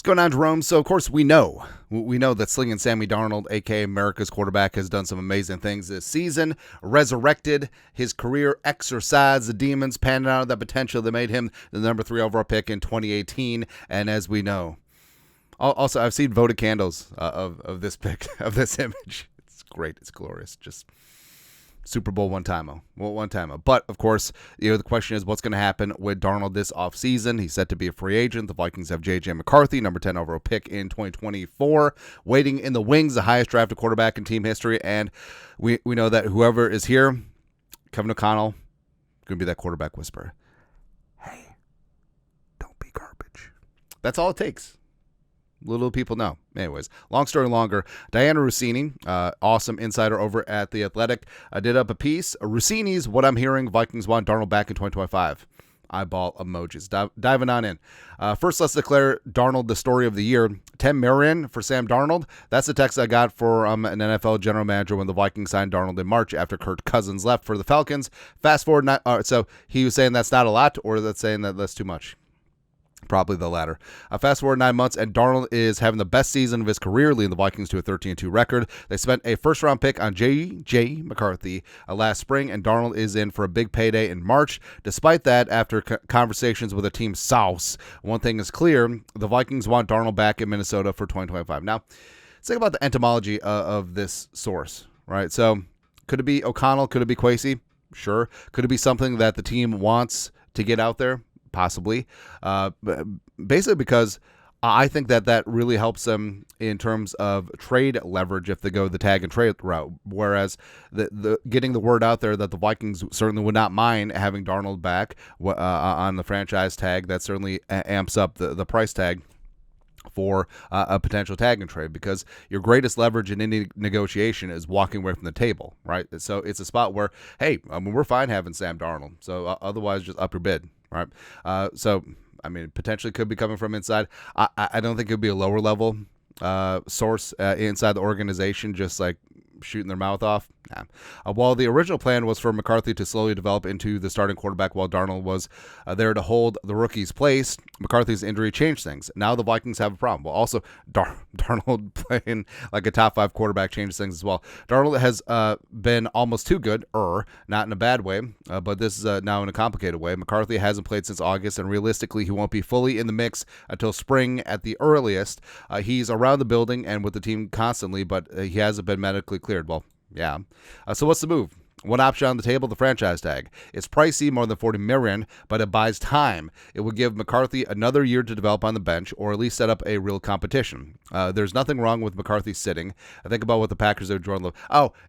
going on, Jerome? So, of course, we know that Slingin Sammy Darnold, a.k.a. America's quarterback, has done some amazing things this season, resurrected his career, exorcised the demons, panning out that potential that made him the number 3 overall pick in 2018. And as we know, also, I've seen voted candles of this pick, of this image. It's great. It's glorious. Just Super Bowl one-timer. But, of course, the question is what's going to happen with Darnold this offseason. He's set to be a free agent. The Vikings have J.J. McCarthy, number 10 overall pick in 2024, waiting in the wings, the highest drafted quarterback in team history. And we know that whoever is here, Kevin O'Connell, going to be that quarterback whisperer. Hey, don't be garbage. That's all it takes. Little people know. Anyways, long story longer, Diana Russini, awesome insider over at The Athletic, did up a piece. Russini's What I'm Hearing, Vikings want Darnold back in 2025. Eyeball emojis. Diving on in. First, let's declare Darnold the story of the year. 10 million for Sam Darnold. That's the text I got for an NFL general manager when the Vikings signed Darnold in March after Kirk Cousins left for the Falcons. Fast forward, so he was saying that's not a lot, or that's saying that that's too much? Probably the latter. Fast forward 9 months, and Darnold is having the best season of his career, leading the Vikings to a 13-2 record. They spent a first-round pick on J.J. McCarthy last spring, and Darnold is in for a big payday in March. Despite that, after conversations with the team Sauce, one thing is clear: the Vikings want Darnold back in Minnesota for 2025. Now, let's think about the etymology of this source, right? So, could it be O'Connell? Could it be Kwesi? Sure. Could it be something that the team wants to get out there? Possibly, basically because I think that really helps them in terms of trade leverage if they go the tag and trade route. Whereas the getting the word out there that the Vikings certainly would not mind having Darnold back on the franchise tag, that certainly amps up the price tag for a potential tag and trade, because your greatest leverage in any negotiation is walking away from the table, right? So it's a spot where, hey, I mean, we're fine having Sam Darnold, so otherwise just up your bid. Right. So, I mean, potentially could be coming from inside. I don't think it would be a lower level source inside the organization, just like shooting their mouth off. Nah. While the original plan was for McCarthy to slowly develop into the starting quarterback while Darnold was there to hold the rookie's place, McCarthy's injury changed things. Now the Vikings have a problem. Well, also, Darnold playing like a top 5 quarterback changes things as well. Darnold has been almost too good, not in a bad way, but this is now in a complicated way. McCarthy hasn't played since August, and realistically, he won't be fully in the mix until spring at the earliest. He's around the building and with the team constantly, but he hasn't been medically cleared. Well, yeah. So what's the move? One option on the table, the franchise tag. It's pricey, more than $40 million, but it buys time. It will give McCarthy another year to develop on the bench, or at least set up a real competition. There's nothing wrong with McCarthy sitting. I think about what the Packers are doing.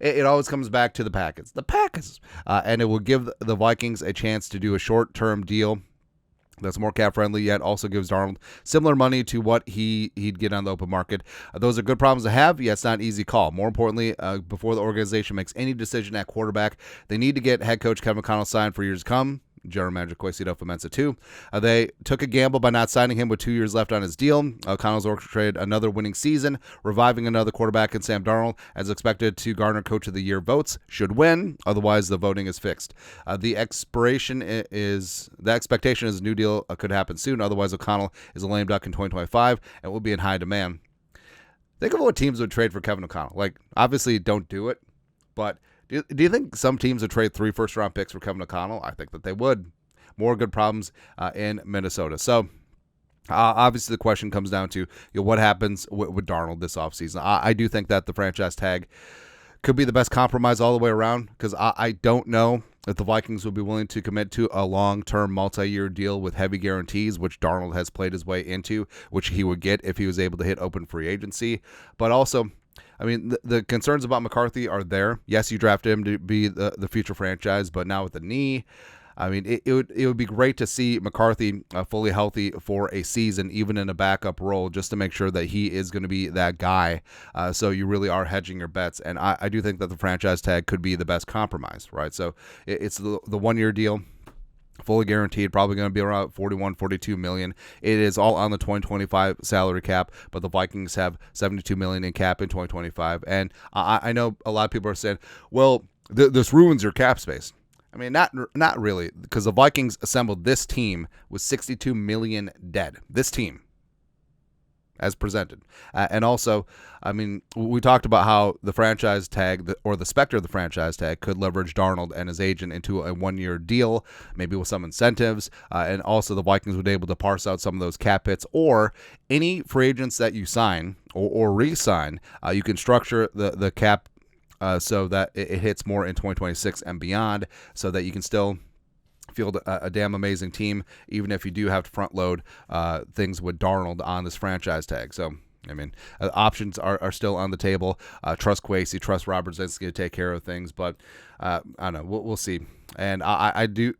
It always comes back to the Packers. And it will give the Vikings a chance to do a short-term deal that's more cap friendly, yet also gives Darnold similar money to what he'd get on the open market. Those are good problems to have, yet it's not an easy call. More importantly, before the organization makes any decision at quarterback, they need to get head coach Kevin O'Connell signed for years to come. General manager adofo-mensah too. They took a gamble by not signing him with 2 years left on his deal. O'Connell's orchestrated another winning season, reviving another quarterback in Sam Darnold, as expected to garner Coach of the Year votes. Should win, otherwise the voting is fixed. The expectation is a new deal could happen soon. Otherwise, O'Connell is a lame duck in 2025 and will be in high demand. Think of what teams would trade for Kevin O'Connell. Like, obviously, don't do it, but do you think some teams would trade 3 first-round picks for Kevin O'Connell? I think that they would. More good problems in Minnesota. So, obviously, the question comes down to what happens with Darnold this offseason. I do think that the franchise tag could be the best compromise all the way around, because I don't know if the Vikings will be willing to commit to a long-term multi-year deal with heavy guarantees, which Darnold has played his way into, which he would get if he was able to hit open free agency. But also, I mean, the concerns about McCarthy are there. Yes, you drafted him to be the future franchise, but now with the knee, I mean, it would be great to see McCarthy fully healthy for a season, even in a backup role, just to make sure that he is going to be that guy. So you really are hedging your bets. And I do think that the franchise tag could be the best compromise, right? So it's the 1 year deal. Fully guaranteed, probably going to be around 41, 42 million. It is all on the 2025 salary cap, but the Vikings have 72 million in cap in 2025. And I know a lot of people are saying, well, this ruins your cap space. I mean, not really, because the Vikings assembled this team with 62 million dead. This team. as presented. And also, I mean, we talked about how the franchise tag or the specter of the franchise tag could leverage Darnold and his agent into a one-year deal, maybe with some incentives. And also the Vikings would be able to parse out some of those cap hits, or any free agents that you sign or re-sign, you can structure the cap so that it hits more in 2026 and beyond, so that you can still field a damn amazing team, even if you do have to front load things with Darnold on this franchise tag. So, I mean, options are still on the table. Trust Kwesi, trust Robert Zinsky to take care of things, but I don't know. We'll see. And I do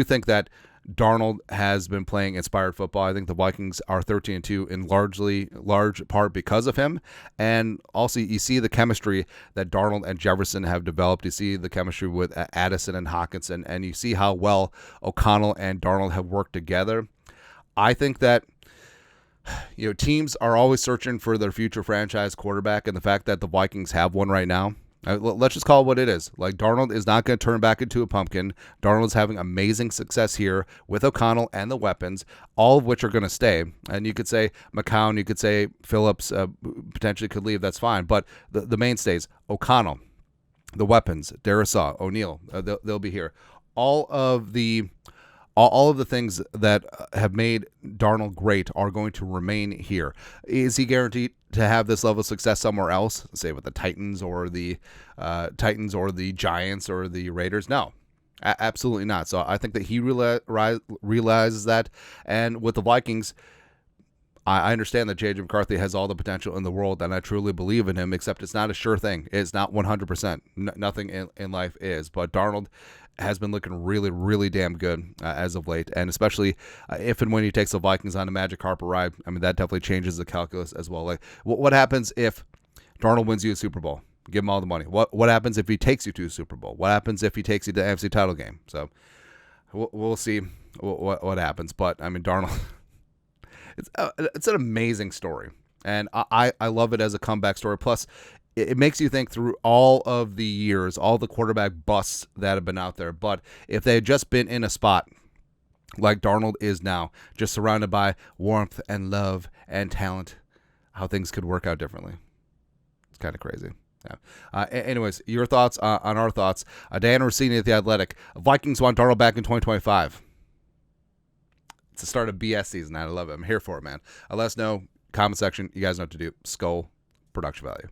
think that Darnold has been playing inspired football. I think the Vikings are 13-2 in large part because of him. And also, you see the chemistry that Darnold and Jefferson have developed. You see the chemistry with Addison and Hockenson, and you see how well O'Connell and Darnold have worked together. I think that teams are always searching for their future franchise quarterback, and the fact that the Vikings have one right now, let's just call it what it is. Like, Darnold is not going to turn back into a pumpkin. Darnold's having amazing success here with O'Connell and the weapons, all of which are going to stay. And you could say McCown, you could say Phillips potentially could leave. That's fine. But the mainstays, O'Connell, the weapons, Darisaw, O'Neal, they'll be here. All of the things that have made Darnold great are going to remain here. Is he guaranteed to have this level of success somewhere else, say with the Titans or the Giants or the Raiders? No, absolutely not. So I think that he realizes that. And with the Vikings, I understand that J.J. McCarthy has all the potential in the world, and I truly believe in him, except it's not a sure thing. It's not 100%. Nothing in life is. But Darnold has been looking really, really damn good as of late, and especially if and when he takes the Vikings on a magic carpet ride. I mean, that definitely changes the calculus as well. Like, what happens if Darnold wins you a Super Bowl? Give him all the money. What happens if he takes you to a Super Bowl? What happens if he takes you to the AFC title game? So we'll see what happens. But I mean, Darnold, it's an amazing story, and I love it as a comeback story. Plus, it makes you think through all of the years, all the quarterback busts that have been out there. But if they had just been in a spot like Darnold is now, just surrounded by warmth and love and talent, how things could work out differently. It's kind of crazy. Yeah. Anyways, your thoughts on our thoughts. Dan Russini at The Athletic. Vikings want Darnold back in 2025. It's the start of BS season. I love it. I'm here for it, man. Let us know. Comment section. You guys know what to do. Skull production value.